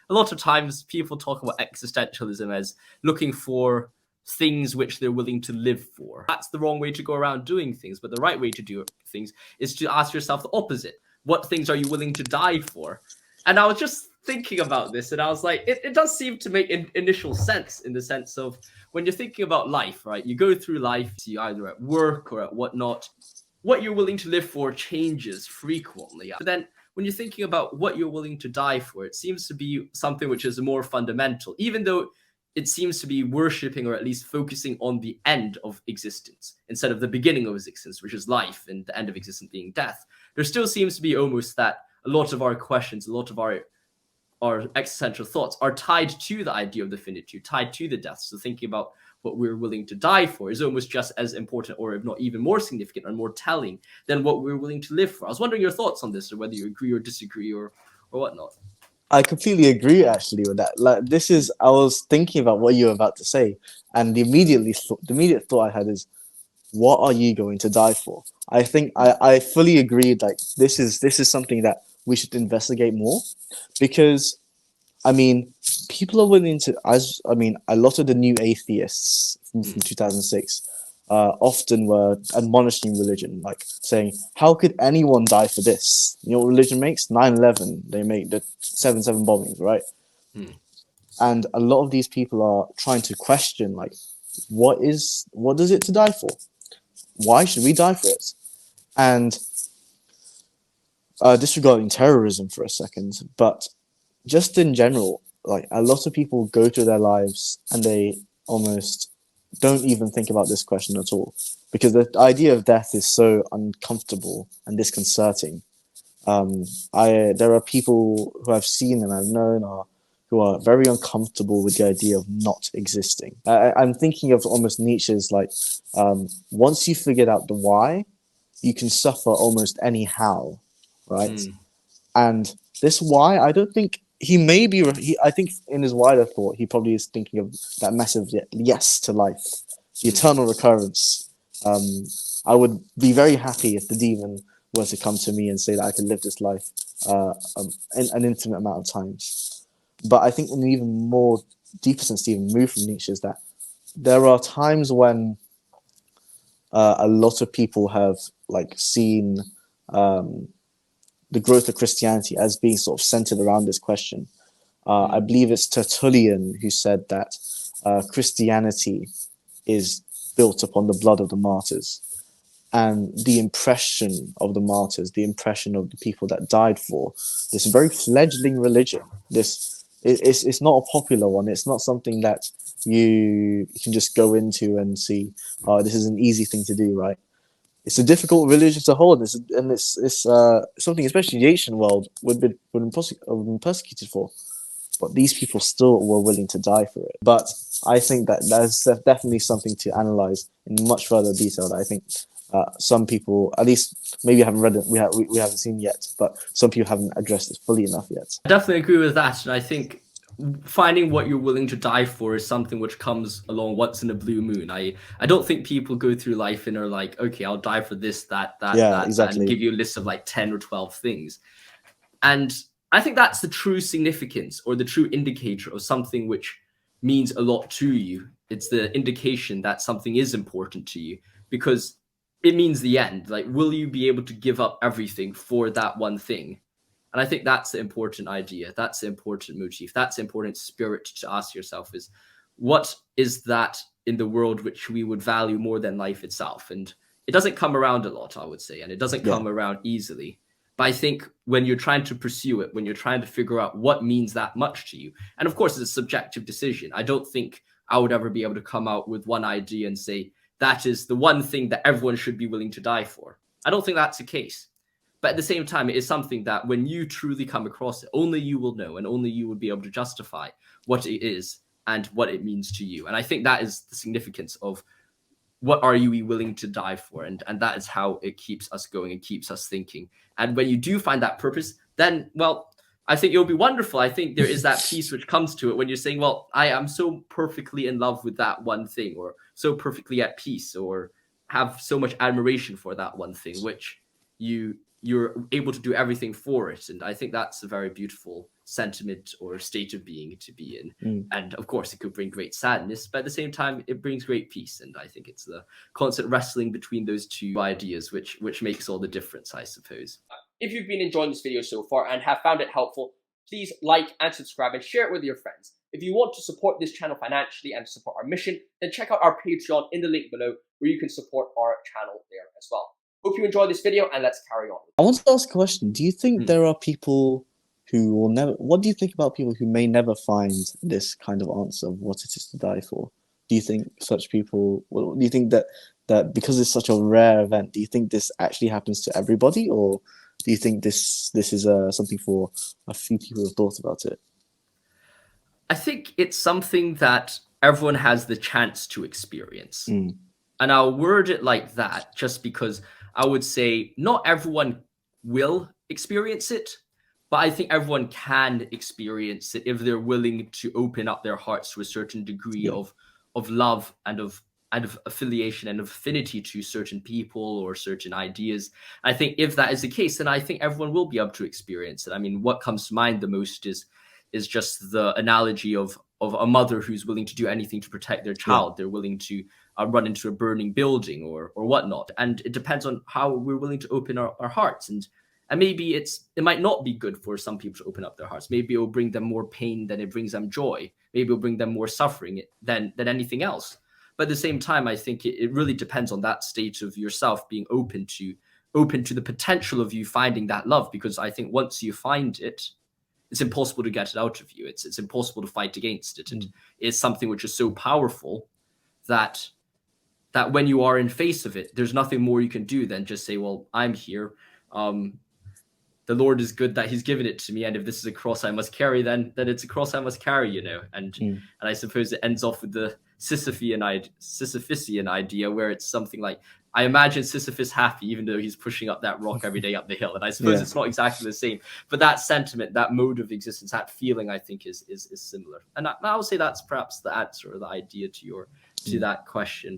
a lot of times people talk about existentialism as looking for things which they're willing to live for. That's the wrong way to go around doing things, but the right way to do things is to ask yourself the opposite. What things are you willing to die for? And I was just thinking about this, and I was like, it does seem to make initial sense, in the sense of when you're thinking about life, right? You go through life, you either at work or at whatnot. What you're willing to live for changes frequently. But then when you're thinking about what you're willing to die for, it seems to be something which is more fundamental, even though it seems to be worshipping or at least focusing on the end of existence instead of the beginning of existence, which is life, and the end of existence being death. There still seems to be almost that a lot of our questions, a lot of our existential thoughts are tied to the idea of the finitude, tied to the death. So thinking about what we're willing to die for is almost just as important, or if not even more significant and more telling, than what we're willing to live for. I was wondering your thoughts on this, or whether you agree or disagree or whatnot. I completely agree, actually, with that. Like, I was thinking about what you were about to say, and the immediate thought I had is, what are you going to die for? I think I fully agree. Like, this is something that we should investigate more, because, I mean, people are willing to, a lot of the new atheists from 2006 often were admonishing religion, like saying, how could anyone die for this? You know what religion makes? 9/11. They make the 7/7 bombings, right? And a lot of these people are trying to question, like, what does it to die for? Why should we die for it? And disregarding terrorism for a second, but just in general, like, a lot of people go through their lives and they almost don't even think about this question at all, because the idea of death is so uncomfortable and disconcerting. There are people who I've seen and I've known who are very uncomfortable with the idea of not existing. I'm thinking of almost Nietzsche's, like, once you figured out the why, you can suffer almost any how, right? And this why, I don't think I think in his wider thought, he probably is thinking of that massive yes to life, the eternal recurrence. I would be very happy if the demon were to come to me and say that I could live this life in an infinite amount of times. But I think in an even more deeper sense, to even move from Nietzsche, is that there are times when a lot of people have, like, seen the growth of Christianity as being sort of centered around this question. I believe it's Tertullian who said that Christianity is built upon the blood of the martyrs, and the impression of the martyrs, the impression of the people that died for this very fledgling religion. It's not a popular one. It's not something that you can just go into and see, this is an easy thing to do, right? It's a difficult religion to hold, and it's something especially the ancient world would have been persecuted for. But these people still were willing to die for it. But I think that there's definitely something to analyze in much further detail that I think some people, at least maybe haven't read it, we haven't seen yet, but some people haven't addressed it fully enough yet. I definitely agree with that, and I think finding what you're willing to die for is something which comes along once in a blue moon. I don't think people go through life and are like, okay, I'll die for this, that, exactly. and give you a list of like 10 or 12 things. And I think that's the true significance, or the true indicator of something which means a lot to you. It's the indication that something is important to you, because it means the end. Like, will you be able to give up everything for that one thing? And I think that's the important idea. That's the important motif. That's the important spirit to ask yourself, is what is that in the world which we would value more than life itself? And it doesn't come around a lot, I would say, and it doesn't come around easily. But I think when you're trying to pursue it, when you're trying to figure out what means that much to you, and of course, it's a subjective decision. I don't think I would ever be able to come out with one idea and say, that is the one thing that everyone should be willing to die for. I don't think that's the case. But at the same time, it is something that when you truly come across it, only you will know, and only you will be able to justify what it is and what it means to you. And I think that is the significance of what are you willing to die for? And that is how it keeps us going and keeps us thinking. And when you do find that purpose, then, well, I think it'll be wonderful. I think there is that peace which comes to it when you're saying, well, I am so perfectly in love with that one thing, or so perfectly at peace, or have so much admiration for that one thing, which you you're able to do everything for it. And I think that's a very beautiful sentiment or state of being to be in. And of course, it could bring great sadness, but at the same time, it brings great peace. And I think it's the constant wrestling between those two ideas which makes all the difference, I suppose. If you've been enjoying this video so far and have found it helpful, please like and subscribe and share it with your friends. If you want to support this channel financially and support our mission, then check out our Patreon in the link below, where you can support our channel there as well. Hope you enjoyed this video, and let's carry on. I want to ask a question. Do you think there are people who will never... What do you think about people who may never find this kind of answer of what it is to die for? Do you think such people... Well, do you think that because it's such a rare event, do you think this actually happens to everybody? Or do you think this is something for a few people who have thought about it? I think it's something that everyone has the chance to experience. And I'll word it like that just because I would say not everyone will experience it, but I think everyone can experience it if they're willing to open up their hearts to a certain degree of love and of affiliation and of affinity to certain people or certain ideas. I think if that is the case, then I think everyone will be able to experience it. I mean, what comes to mind the most is just the analogy of a mother who's willing to do anything to protect their child. They're willing to run into a burning building or whatnot. And it depends on how we're willing to open our hearts. And maybe it might not be good for some people to open up their hearts. Maybe it will bring them more pain than it brings them joy. Maybe it will bring them more suffering than anything else. But at the same time, I think it really depends on that state of yourself being open to the potential of you finding that love. Because I think once you find it, it's impossible to get it out of you. It's impossible to fight against it. And it's something which is so powerful that when you are in face of it, there's nothing more you can do than just say, well, I'm here. The Lord is good that he's given it to me. And if this is a cross I must carry, then it's a cross I must carry, you know. And I suppose it ends off with the Sisyphean idea, where it's something like, I imagine Sisyphus happy, even though he's pushing up that rock every day up the hill. And I suppose it's not exactly the same, but that sentiment, that mode of existence, that feeling, I think is similar. And I would say that's perhaps the answer or the idea to that question.